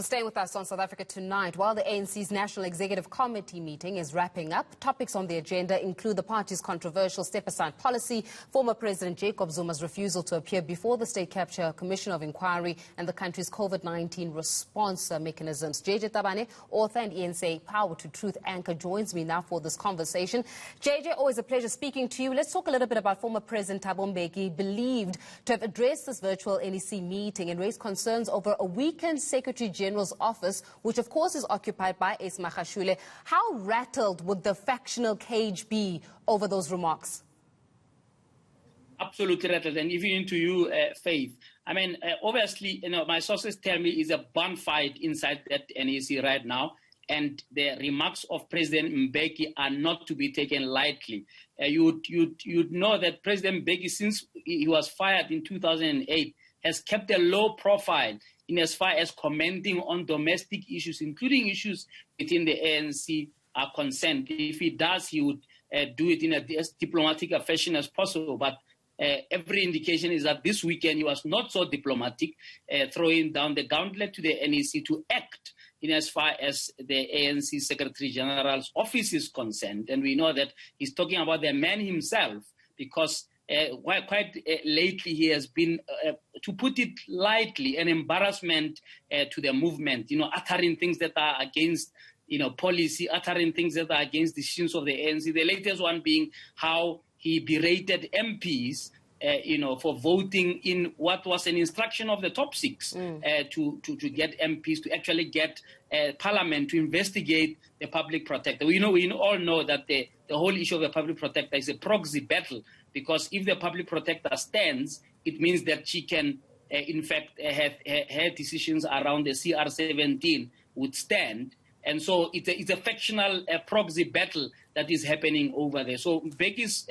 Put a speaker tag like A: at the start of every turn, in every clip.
A: Staying with us on South Africa Tonight, while the ANC's National Executive Committee meeting is wrapping up, topics on the agenda include the party's controversial step-aside policy, former President Jacob Zuma's refusal to appear before the State Capture Commission of Inquiry, and the country's COVID-19 response mechanisms. JJ Tabane, author and eNCA Power to Truth anchor, joins me now for this conversation. JJ, always a pleasure speaking to you. Let's talk a little bit about former President Thabo Mbeki, believed to have addressed this virtual NEC meeting and raised concerns over a weakened Secretary General's office, which of course is occupied by Ace Magashule. How rattled would the factional cage be over those remarks?
B: Absolutely rattled, and even to you, Faith. I mean, obviously, my sources tell me it's a bonfire inside that NEC right now, and the remarks of President Mbeki are not to be taken lightly. You'd know that President Mbeki, since he was fired in 2008, has kept a low profile in as far as commenting on domestic issues, including issues within the ANC, are concerned. If he does, he would do it in as diplomatic a fashion as possible. But every indication is that this weekend he was not so diplomatic, throwing down the gauntlet to the NEC to act in as far as the ANC Secretary General's office is concerned. And we know that he's talking about the man himself, because quite lately he has been, to put it lightly, an embarrassment to the movement, uttering things that are against, policy, uttering things that are against the decisions of the ANC. The latest one being how he berated MPs, for voting in what was an instruction of the top six to get MPs to actually get Parliament to investigate the public protector. We all know that the whole issue of the public protector is a proxy battle, because if the public protector stands, it means that she can, in fact, have her decisions around the CR17 would stand. And so it's a factional proxy battle that is happening over there. So Mbeki's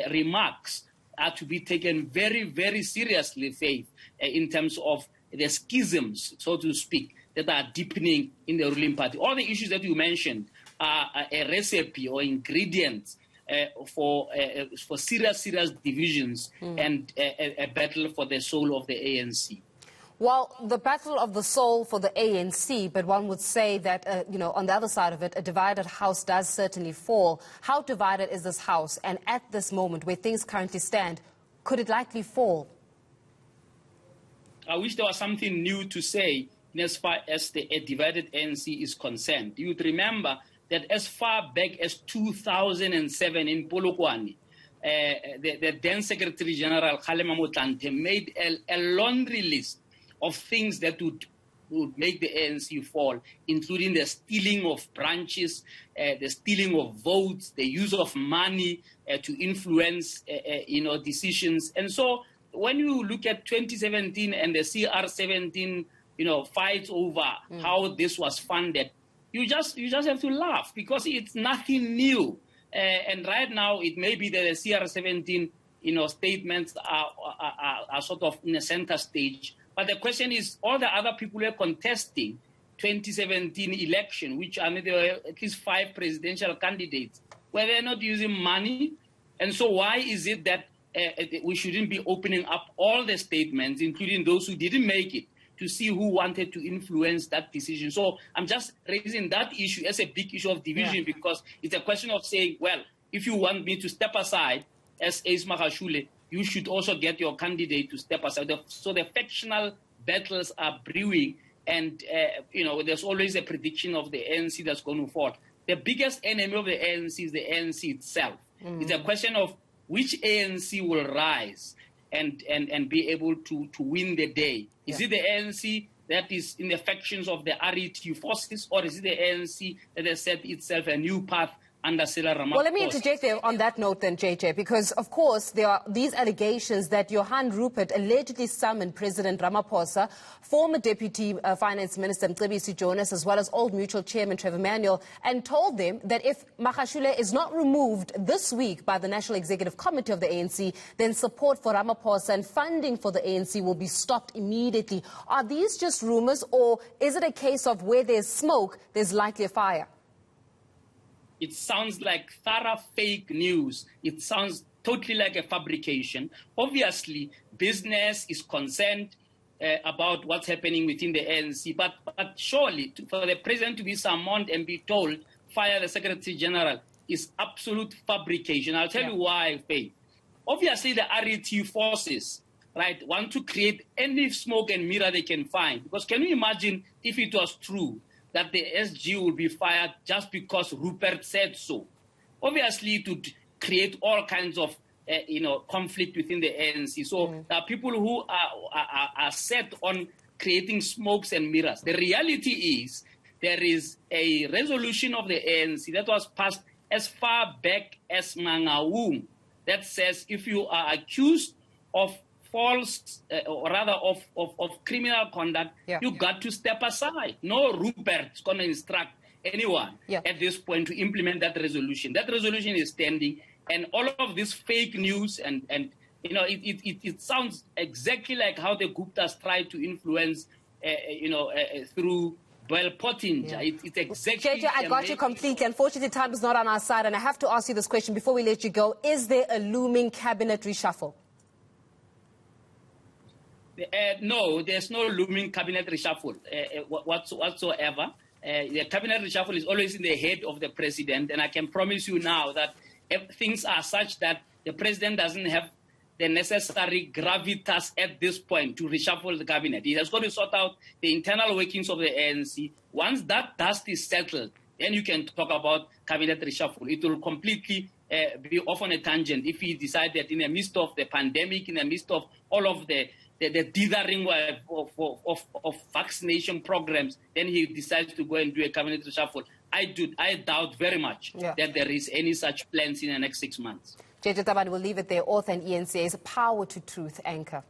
B: remarks are to be taken very, very seriously, Faith, in terms of the schisms, so to speak, that are deepening in the ruling party. All the issues that you mentioned are a recipe or ingredients for serious divisions and a battle for the soul of the ANC.
A: Well, the battle of the soul for the ANC, but one would say that, on the other side of it, a divided house does certainly fall. How divided is this house? And at this moment, where things currently stand, could it likely fall?
B: I wish there was something new to say in as far as a divided ANC is concerned. You would remember that as far back as 2007 in Polokwane, the then Secretary General Kgalema Motlanthe made a laundry list of things that would make the ANC fall, including the stealing of branches, the stealing of votes, the use of money to influence, decisions. And so when you look at 2017 and the CR17, fights over how this was funded, you just have to laugh, because it's nothing new. And right now, it may be that the CR17, statements are sort of in a center stage. But the question is, all the other people who are contesting 2017 election, which there were at least 5 presidential candidates, were they not using money? And so why is it that we shouldn't be opening up all the statements, including those who didn't make it, to see who wanted to influence that decision? So I'm just raising that issue as a big issue of division, because it's a question of saying, well, if you want me to step aside as Ace Magashule, you should also get your candidate to step aside. So the factional battles are brewing, and there's always a prediction of the ANC that's going to fall. The biggest enemy of the ANC is the ANC itself. It's a question of which ANC will rise and be able to win the day. Is it the ANC that is in the factions of the RET forces, or is it the ANC that has set itself a new path under Cyril Ramaphosa?
A: Well, let me interject there on that note then, JJ, because, of course, there are these allegations that Johan Rupert allegedly summoned President Ramaphosa, former Deputy Finance Minister Mcebisi Jonas, as well as Old Mutual Chairman Trevor Manuel, and told them that if Magashule is not removed this week by the National Executive Committee of the ANC, then support for Ramaphosa and funding for the ANC will be stopped immediately. Are these just rumors, or is it a case of where there's smoke, there's likely a fire?
B: It sounds like thorough fake news. It sounds totally like a fabrication. Obviously, business is concerned. about what's happening within the ANC. But surely, for the president to be summoned and be told, fire the Secretary General, is absolute fabrication. I'll tell you why, Faith. Obviously, the RET forces, right, want to create any smoke and mirror they can find. Because can you imagine if it was true that the SG would be fired just because Rupert said so? Obviously, it would create all kinds of conflict within the ANC. So there are people who are set on creating smokes and mirrors. The reality is there is a resolution of the ANC that was passed as far back as Mangaung that says if you are accused of false, or rather of criminal conduct, you got to step aside. No Rupert's going to instruct anyone at this point to implement that resolution. That resolution is standing, and all of this fake news and it sounds exactly like how the Guptas tried to influence, through Bell Pottinger. It's exactly.
A: JJ, I got you completely. Unfortunately, time is not on our side, and I have to ask you this question before we let you go. Is there a looming cabinet reshuffle?
B: No, there's no looming cabinet reshuffle whatsoever. The cabinet reshuffle is always in the head of the president, and I can promise you now that if things are such that the president doesn't have the necessary gravitas at this point to reshuffle the cabinet. He has got to sort out the internal workings of the ANC. Once that dust is settled, then you can talk about cabinet reshuffle. It will completely be off on a tangent if he decides that in the midst of the pandemic, in the midst of all of the dithering of vaccination programs, then he decides to go and do a cabinet reshuffle. I doubt very much that there is any such plans in the next 6 months.
A: JJ Tabane will leave it there. Author and eNCA's Power to Truth anchor.